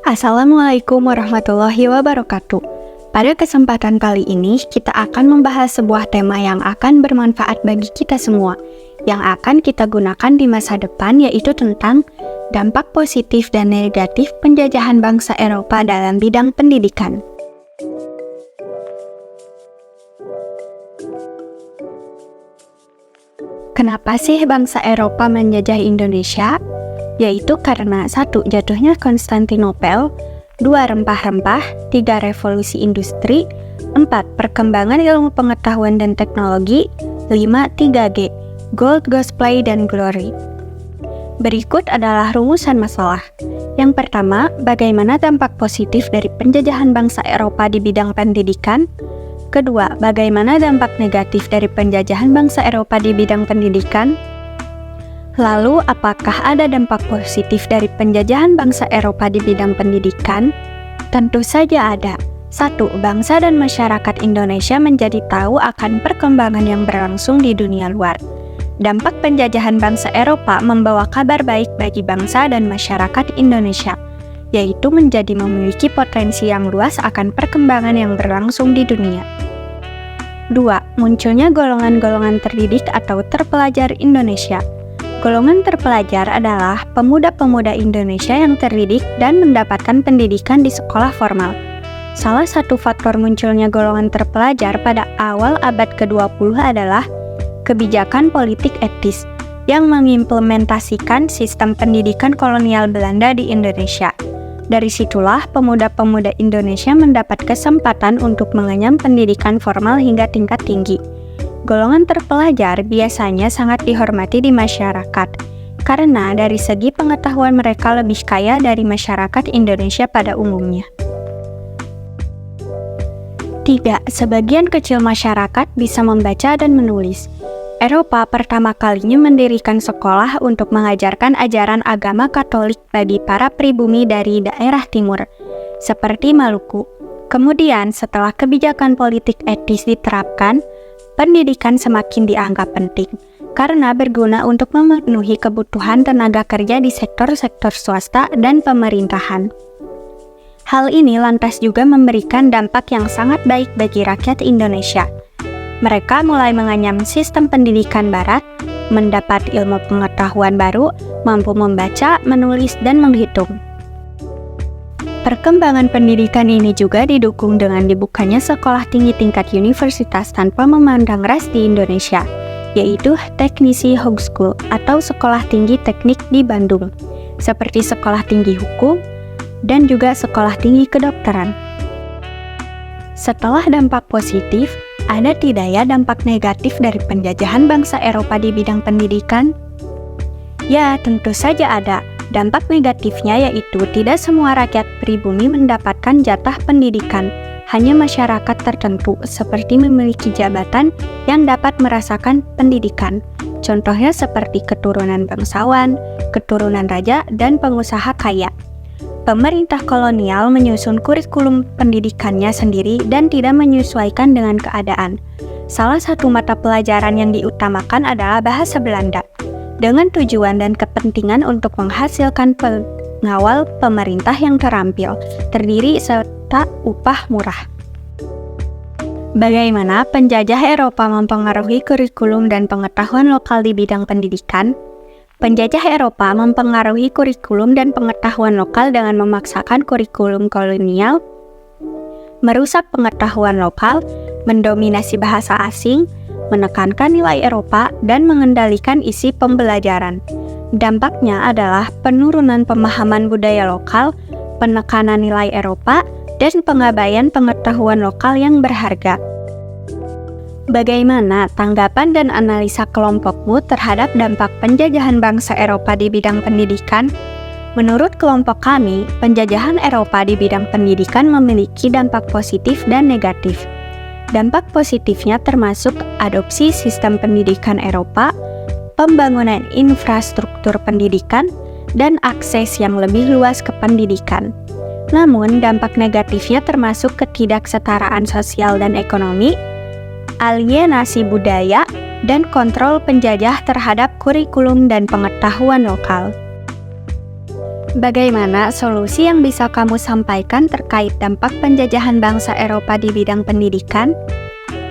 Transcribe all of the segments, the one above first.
Assalamualaikum warahmatullahi wabarakatuh. Pada kesempatan kali ini, kita akan membahas sebuah tema yang akan bermanfaat bagi kita semua, yang akan kita gunakan di masa depan, yaitu tentang dampak positif dan negatif penjajahan bangsa Eropa dalam bidang pendidikan. Kenapa sih bangsa Eropa menjajah Indonesia? Yaitu karena 1. Jatuhnya Konstantinopel, 2. Rempah-rempah, 3. Revolusi industri, 4. Perkembangan ilmu pengetahuan dan teknologi, 5. 3G, Gold, Ghostplay, dan Glory. Berikut adalah rumusan masalah. Yang pertama, bagaimana dampak positif dari penjajahan bangsa Eropa di bidang pendidikan? Kedua, bagaimana dampak negatif dari penjajahan bangsa Eropa di bidang pendidikan? Lalu, apakah ada dampak positif dari penjajahan bangsa Eropa di bidang pendidikan? Tentu saja ada. 1. Bangsa dan masyarakat Indonesia menjadi tahu akan perkembangan yang berlangsung di dunia luar. Dampak penjajahan bangsa Eropa membawa kabar baik bagi bangsa dan masyarakat Indonesia, yaitu menjadi memiliki potensi yang luas akan perkembangan yang berlangsung di dunia. 2. Munculnya golongan-golongan terdidik atau terpelajar Indonesia. Golongan terpelajar adalah pemuda-pemuda Indonesia yang terdidik dan mendapatkan pendidikan di sekolah formal. Salah satu faktor munculnya golongan terpelajar pada awal abad ke-20 adalah kebijakan politik etis yang mengimplementasikan sistem pendidikan kolonial Belanda di Indonesia. Dari situlah pemuda-pemuda Indonesia mendapat kesempatan untuk mengenyam pendidikan formal hingga tingkat tinggi. Golongan terpelajar biasanya sangat dihormati di masyarakat, karena dari segi pengetahuan mereka lebih kaya dari masyarakat Indonesia pada umumnya. 3. Sebagian kecil masyarakat bisa membaca dan menulis. Eropa pertama kalinya mendirikan sekolah untuk mengajarkan ajaran agama Katolik bagi para pribumi dari daerah timur, seperti Maluku. Kemudian, setelah kebijakan politik etis diterapkan, pendidikan semakin dianggap penting karena berguna untuk memenuhi kebutuhan tenaga kerja di sektor-sektor swasta dan pemerintahan. Hal ini lantas juga memberikan dampak yang sangat baik bagi rakyat Indonesia. Mereka mulai mengenyam sistem pendidikan barat, mendapat ilmu pengetahuan baru, mampu membaca, menulis, dan menghitung. Perkembangan pendidikan ini juga didukung dengan dibukanya sekolah tinggi tingkat universitas tanpa memandang ras di Indonesia, yaitu Teknisi Hogeschool atau Sekolah Tinggi Teknik di Bandung, seperti Sekolah Tinggi Hukum dan juga Sekolah Tinggi Kedokteran. Setelah dampak positif, ada tidak ya dampak negatif dari penjajahan bangsa Eropa di bidang pendidikan? Ya, tentu saja ada. Dampak negatifnya yaitu tidak semua rakyat pribumi mendapatkan jatah pendidikan, hanya masyarakat tertentu seperti memiliki jabatan yang dapat merasakan pendidikan. Contohnya seperti keturunan bangsawan, keturunan raja, dan pengusaha kaya. Pemerintah kolonial menyusun kurikulum pendidikannya sendiri dan tidak menyesuaikan dengan keadaan. Salah satu mata pelajaran yang diutamakan adalah bahasa Belanda, dengan tujuan dan kepentingan untuk menghasilkan pengawal pemerintah yang terampil, terdiri serta upah murah. Bagaimana penjajah Eropa mempengaruhi kurikulum dan pengetahuan lokal di bidang pendidikan? Penjajah Eropa mempengaruhi kurikulum dan pengetahuan lokal dengan memaksakan kurikulum kolonial, merusak pengetahuan lokal, mendominasi bahasa asing, menekankan nilai Eropa, dan mengendalikan isi pembelajaran. Dampaknya adalah penurunan pemahaman budaya lokal, penekanan nilai Eropa, dan pengabaian pengetahuan lokal yang berharga. Bagaimana tanggapan dan analisa kelompokmu terhadap dampak penjajahan bangsa Eropa di bidang pendidikan? Menurut kelompok kami, penjajahan Eropa di bidang pendidikan memiliki dampak positif dan negatif. Dampak positifnya termasuk adopsi sistem pendidikan Eropa, pembangunan infrastruktur pendidikan, dan akses yang lebih luas ke pendidikan. Namun, dampak negatifnya termasuk ketidaksetaraan sosial dan ekonomi, alienasi budaya, dan kontrol penjajah terhadap kurikulum dan pengetahuan lokal. Bagaimana solusi yang bisa kamu sampaikan terkait dampak penjajahan bangsa Eropa di bidang pendidikan?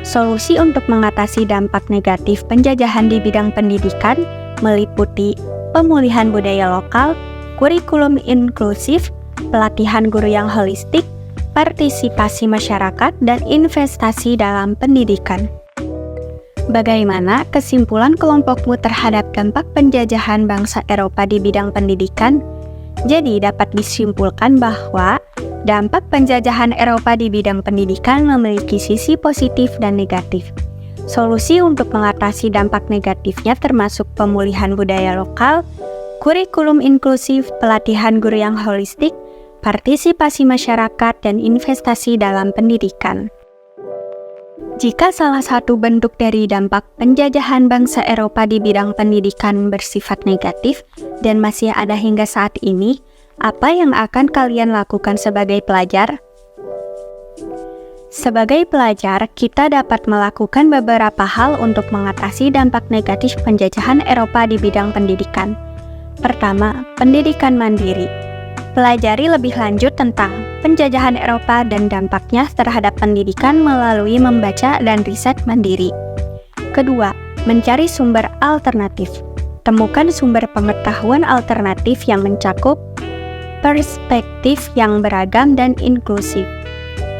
Solusi untuk mengatasi dampak negatif penjajahan di bidang pendidikan meliputi pemulihan budaya lokal, kurikulum inklusif, pelatihan guru yang holistik, partisipasi masyarakat, dan investasi dalam pendidikan. Bagaimana kesimpulan kelompokmu terhadap dampak penjajahan bangsa Eropa di bidang pendidikan? Jadi dapat disimpulkan bahwa dampak penjajahan Eropa di bidang pendidikan memiliki sisi positif dan negatif. Solusi untuk mengatasi dampak negatifnya termasuk pemulihan budaya lokal, kurikulum inklusif, pelatihan guru yang holistik, partisipasi masyarakat, dan investasi dalam pendidikan. Jika salah satu bentuk dari dampak penjajahan bangsa Eropa di bidang pendidikan bersifat negatif dan masih ada hingga saat ini, apa yang akan kalian lakukan sebagai pelajar? Sebagai pelajar, kita dapat melakukan beberapa hal untuk mengatasi dampak negatif penjajahan Eropa di bidang pendidikan. Pertama, pendidikan mandiri. Pelajari lebih lanjut tentang penjajahan Eropa dan dampaknya terhadap pendidikan melalui membaca dan riset mandiri. Kedua, mencari sumber alternatif. Temukan sumber pengetahuan alternatif yang mencakup perspektif yang beragam dan inklusif.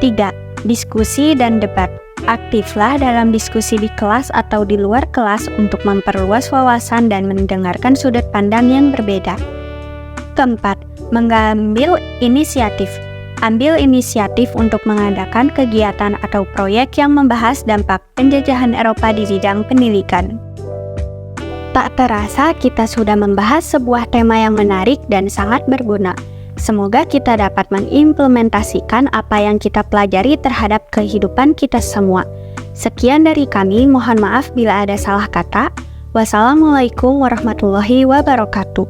3. Diskusi dan debat. Aktiflah dalam diskusi di kelas atau di luar kelas untuk memperluas wawasan dan mendengarkan sudut pandang yang berbeda. Keempat, mengambil inisiatif. Ambil inisiatif untuk mengadakan kegiatan atau proyek yang membahas dampak penjajahan Eropa di bidang pendidikan. Tak terasa kita sudah membahas sebuah tema yang menarik dan sangat berguna. Semoga kita dapat mengimplementasikan apa yang kita pelajari terhadap kehidupan kita semua. Sekian dari kami, mohon maaf bila ada salah kata. Wassalamualaikum warahmatullahi wabarakatuh.